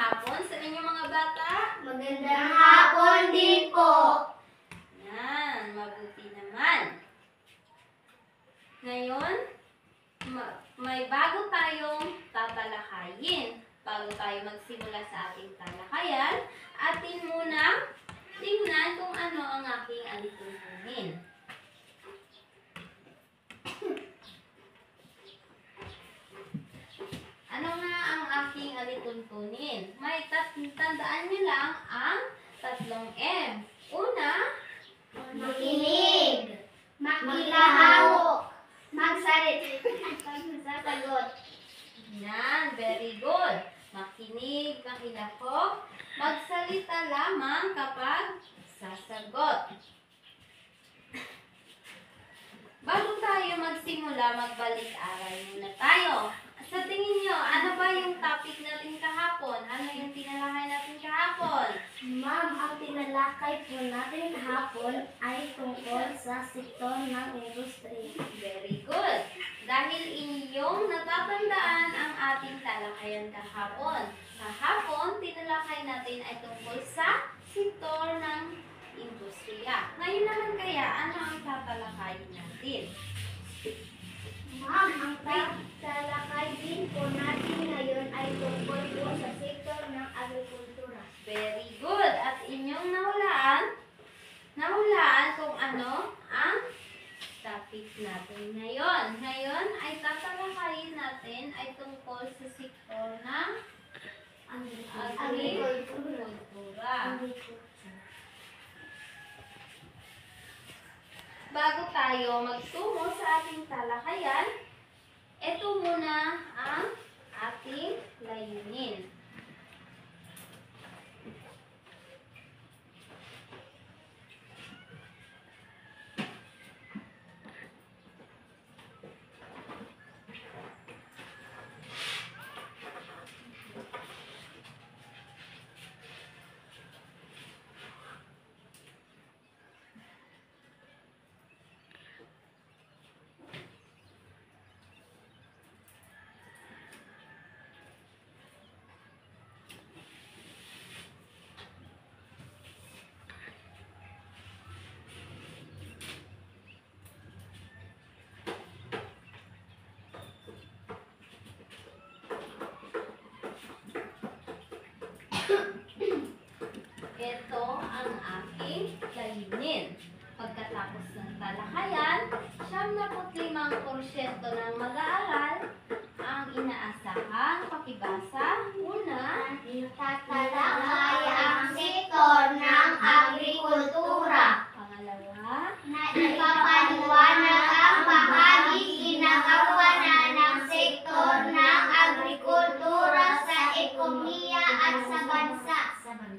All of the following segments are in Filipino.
hapon sa inyong mga bata. Magandang hapon din po. Yan, mabuti naman. Ngayon, may bago tayong tatalakayin. Bago tayo magsimula sa ating talakayan, atin muna tingnan kung ano ang aking alituntunin. Ano nga ang aking alituntunin? May tandaan nyo lang ang tatlong M. Una, Makinig, makilahawak, magsasagot. yan, very good. Makinig, makilahok, magsalita lamang kapag sasagot. Bago tayo magsimula, magbalik-aral muna tayo. Sa tingin nyo, ano ba yung topic natin kahapon? Ano yung tinalakay natin kahapon? Ma'am, ang tinalakay po natin hapon ay tungkol sa sektor ng industry. Very good. Dahil inyong natatandaan ang ating talakayan kahapon. Kahapon, tinalakay natin ay tungkol sa sektor ng industriya. Ngayon naman kaya, ano ang tatalakayin natin? Ma'am, ang talakay din po natin ngayon ay tungkol po sa sektor ng agrikultura. Very good. At inyong nahulaan kung ano ang topic natin ngayon. Ngayon ay tatalakayin natin ay tungkol sa sektor ng agrikultura. Bago tayo magtungo sa ating talakayan, ito muna ang ating layunin. Ito ang aking layunin. Pagkatapos ng talakayan, 75% ng mag-aaral ang inaasahang pakibasa. Una, Tatalakay ang sektor ng agrikultura. pangalawa, Na ipapaliwanag ang bahagi kinakawanan ng sektor ng agrikultura sa ekonomiya at sa bansa.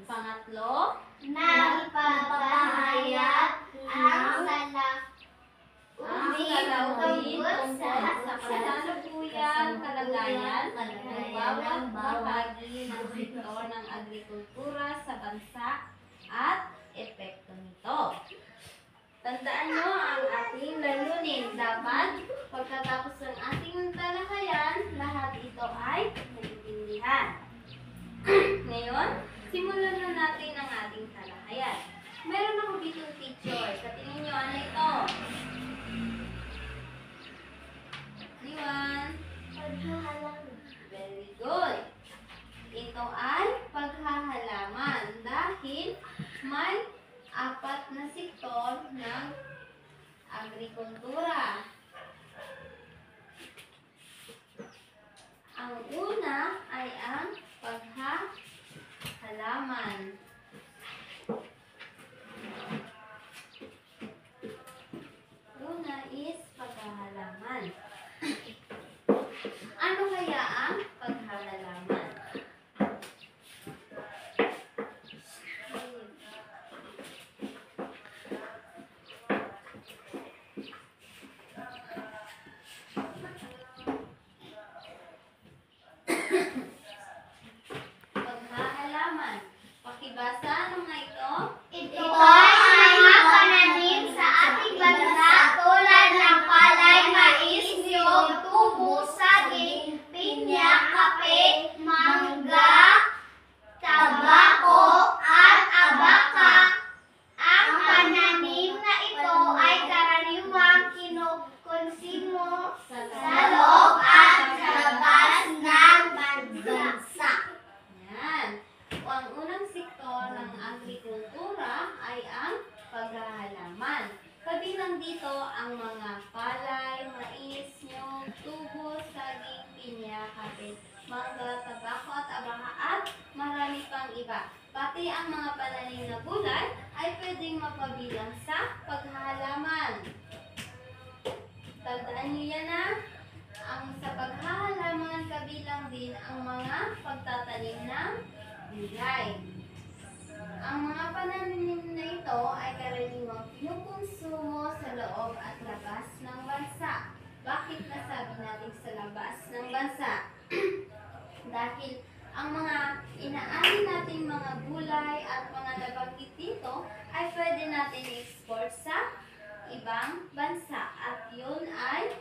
pangatlo, Na ipapahayag ang salawin tungkol sa kasalukuyang kalagayan ng bawat bahagi ng sektor ng agrikultura sa bansa at epekto nito. Tandaan nyo ang ating layunin. Dapat pagkatapos ng ating talakayan, lahat ito ay naiintindihan. Ngayon, simulan na natin ang ating talakayan. Meron ako ditong picture. Sa tingin nyo, ano ito? Liwan. Very good. Ito ay paghahalaman dahil may 4 na sektor ng agrikultura. Ang una ay ang paghahalaman. Una is paghahalaman. Ano kaya ang paghahalaman? Pati ang mga pananim na gulay ay pwedeng mapabilang sa paghahalaman. Tandaan niyo yan ha. Ang sa paghahalaman kabilang din ang mga pagtatanim ng gulay. Ang mga pananim na ito ay karaniwang pinukonsumo sa loob at labas ng bansa. Bakit nasabi natin sa labas ng bansa? Dahil ang mga inaani nating mga gulay at mga nabanggit dito ay pwede natin i-export sa ibang bansa at yun ay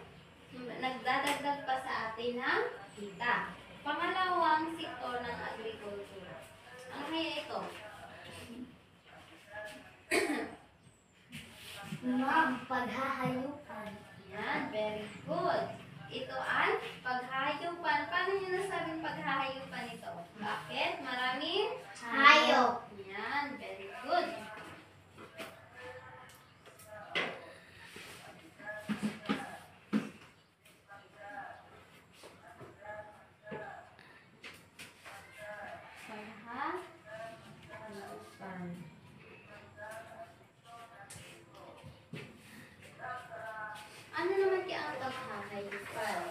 nagdadagdag pa sa atin ng kita. Pangalawang sektor ng agrikultura. Ano kaya ito? Ma'am, paghahayupan. Yan, very good. Ito ay paghahayupan. Paano nyo nasabing paghahayupan ito? Bakit? Maraming Hayop. Yan, very good. Paghahayupan. Ano naman kaya ang paghahayupan?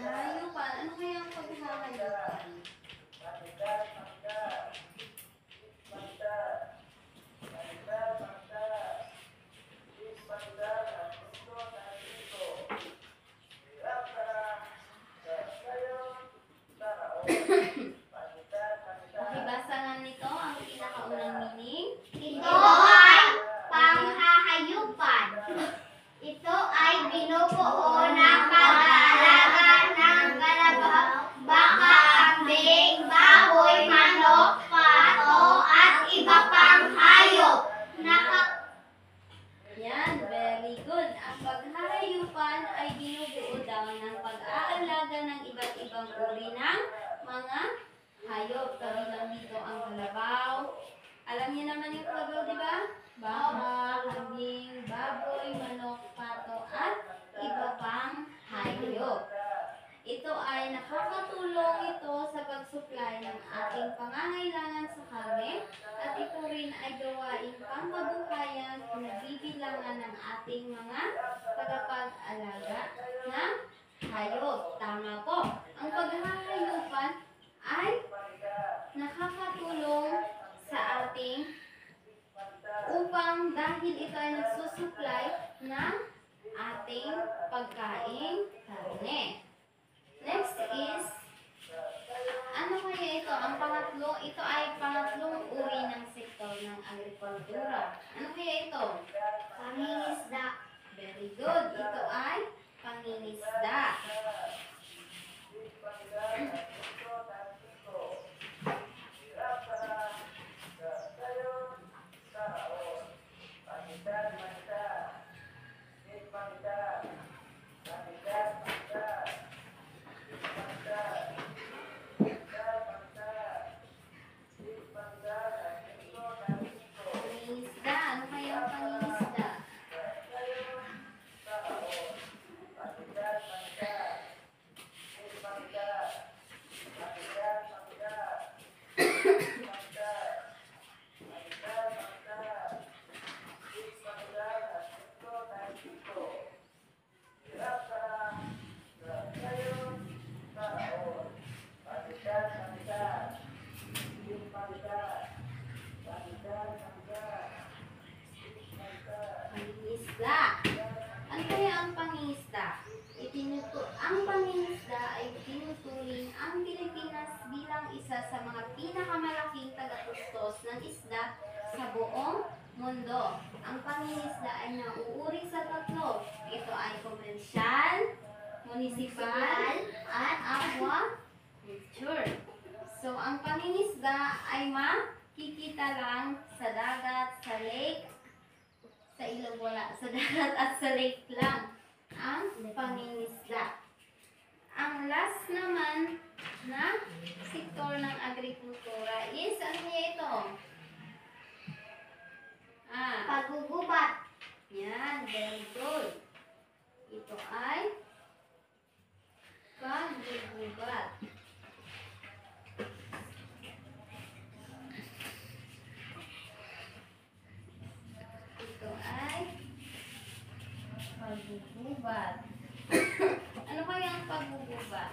Paghahayupan. Ano kaya ang paghahayupan? Pakibasa nga nito ang pinakaunang meaning. Ito ay panghahayupan. Ito ay binubuo ng pag-aalaga ng kalabaw, baka, kambing, baboy, manok, pato, at iba pang hayop. Yan, very good. Ang paghahayupan ay binubuo daw ng pag-aalaga ng iba't ibang uri ng mga hayop. Kabilang dito ang kalabaw. Alam niyo naman yung kalabaw, di ba? Baka, kambing, baboy, manok, pato, at iba pang hayop. Ito ay nakakatulong ito sa pag-supply ng ating pangangailangan sa karne at ito rin ay gawaing pangkabuhayan na bibilangan ng ating mga tagapag-alaga ng hayop. Tama po. Ang paghahayupan ay nakakatulong sa ating upang dahil ito ay nagsusupply ng ating pagkain karne. Next is, ano kaya ito? Ang pangatlo, ito ay pangatlong uri ng sektor ng agrikultura. Ano kaya ito? Pangingisda. Very good. Ito ay pangingisda. Pangingisda. Ano kaya ang pangingisda? Pangingisda. Ano kaya ang pangingisda? Ang pangingisda ay tinuturing ang Pilipinas bilang isa sa mga pinakamalaking tagatustos ng isda sa buong mundo. Ang pangingisda ay nauuri sa tatlo. Ito ay komersyal, munisipal, at aquaculture. So, ang pangingisda ay makikita lang sa dagat, sa lake, sa ilog wala, sa dagat at sa lake lang ang pangingisda. Ang last paggugubat. Ano kaya ang paggugubat?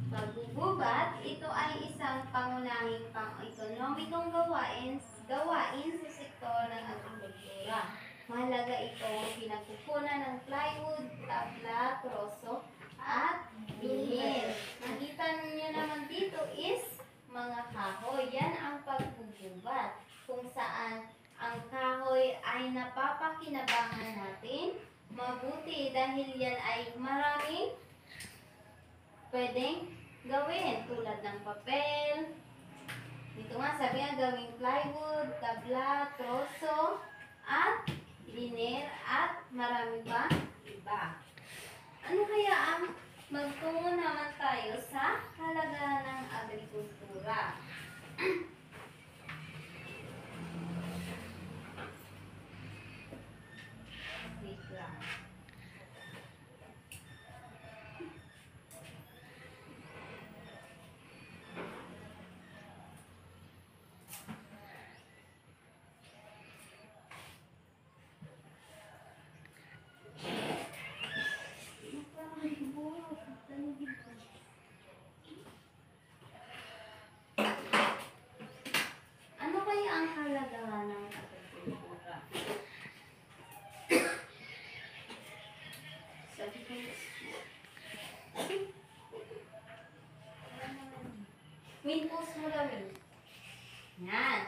Paggugubat, ito ay isang pangunahing pang-ekonomikong gawain sa sektor ng agrikultura. Mahalaga itong pinagkukunan ng plywood, tabla, troso, at bihir. Nakita niyo naman dito is mga kahoy. Yan ang paggugubat, kung saan ang kahoy ay napapakinabangan natin mabuti dahil yan ay maraming pwedeng gawin tulad ng papel. Dito nga sabi nga gawing plywood, tabla, troso, at liner, at marami pa iba. Ano kaya ang magtungo naman tayo sa halagahan ng agrikultura? Wait lang. Ano kaya ang halagahan ng agrikultura? Sabi ko, Winpulse mo daw yun. Yan.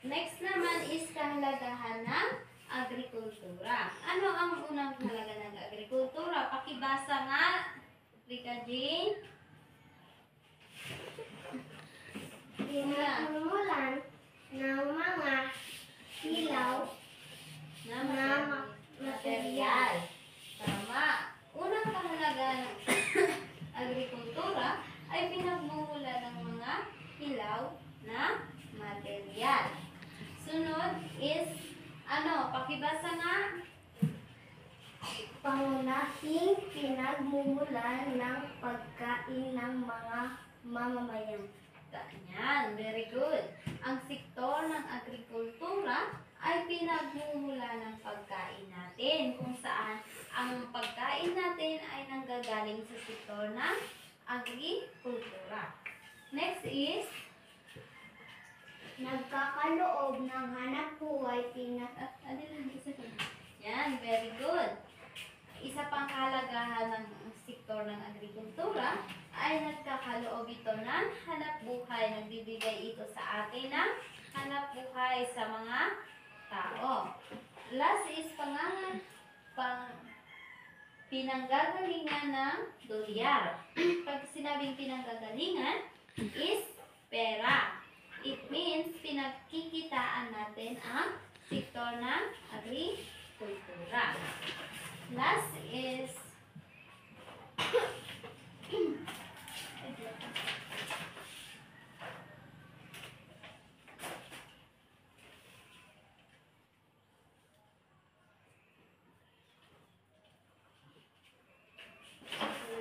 Next naman is kahalagahan ng agrikultura. Ano ang unang halaga ng agrikultura? Pakibasa nga, Rika Jane. Pinagmumulan ng mga hilaw Na na material. Tama. Unang kahalagahan ng agrikultura ay pinagmumula ng mga hilaw na material. Sunod is, pakibasa nga. pangunahing pinagmumulan ng pagkain ng mga mamamayan. Yan, very good. Ang sektor ng agrikultura ay pinagmumula ng pagkain natin, kung saan ang pagkain natin ay nanggagaling sa sektor ng agrikultura. Next is, Nagkakaloob ng hanap buhay yan, very good. Isa pang kahalagahan ng sektor ng agrikultura ay nagkakaloob ito ng hanap buhay. Nagbibigay ito sa atin ng hanap buhay sa mga tao. Last is pinanggagalingan ng dolyar. Pag sinabing pinanggagalingan is pera. It means pinagkikitaan natin ang sektor ng agrikultura. Last is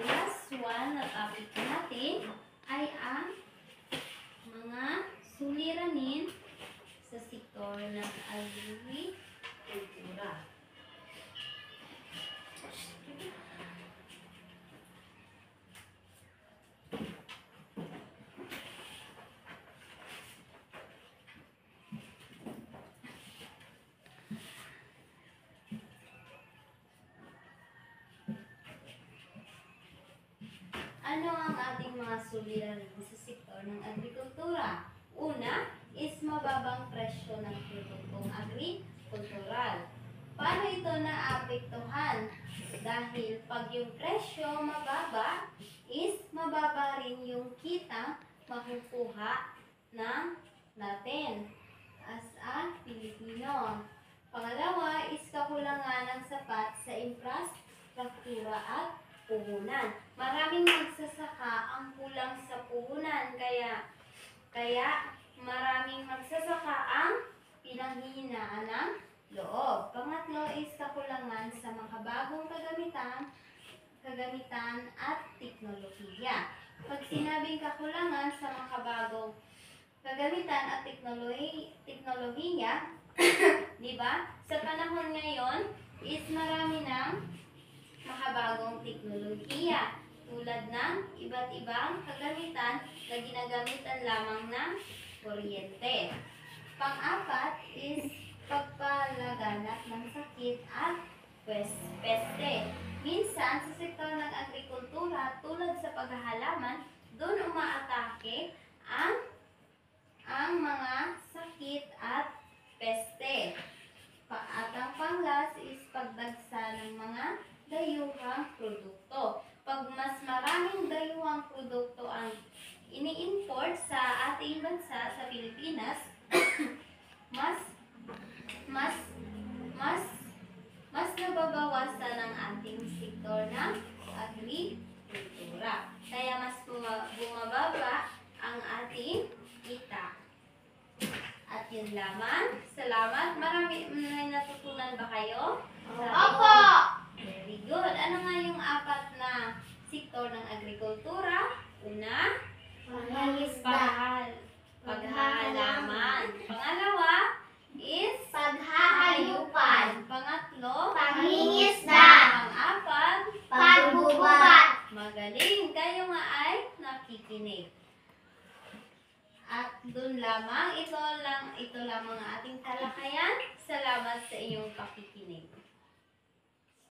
last one na topic natin ay ang mga suliranin sa sektor ng agrikultura. Ano ang ating mga suliranin sa sektor ng agrikultura? Una is mababang presyo ng produktong agrikultural. Paano ito naapektuhan? Dahil pag yung presyo mababa, is mababa rin yung kita makukuha ng natin as a Pilipino. Pangalawa is kakulangan ng sapat sa infrastruktura at puhunan. Maraming magsasaka ang kulang sa puhunan, kaya maraming magsasaka ang pinanghihinaan ng loob. Pangatlo is kakulangan sa makabagong kagamitan kagamitan at teknolohiya. Pag sinabing kakulangan sa makabagong kagamitan at teknolohiya, di ba? Sa panahon ngayon is marami ng makabagong teknolohiya tulad ng iba't ibang kagamitan na ginagamitan lamang ng kuryente. Pang-apat is pagpalaganap ng sakit at peste. Minsan, sa sektor ng agrikultura, tulad sa paghahalaman, doon umaatake ang mga sakit at peste. At ang panglas is pagdagsa ng mga dayuhang produkto. Pag mas maraming dayuhang produkto ang ini-import sa ating bansa sa Pilipinas, mas nababawasan ang ating sektor ng agrikultura. Kaya mas bumababa ang ating kita. At yun lamang. Salamat. May natutunan ba kayo? Opo! Very good. Ano nga yung apat na sektor ng agrikultura? Una, paghahalaman. Pangalawa is Paghahayupan. pangatlo, Pangingisda. pang-apat, Pagbubuhat. magaling. Kayo nga ay nakikinig. At dun lamang, ito lamang ang ating talakayan. Salamat sa inyong pakikinig.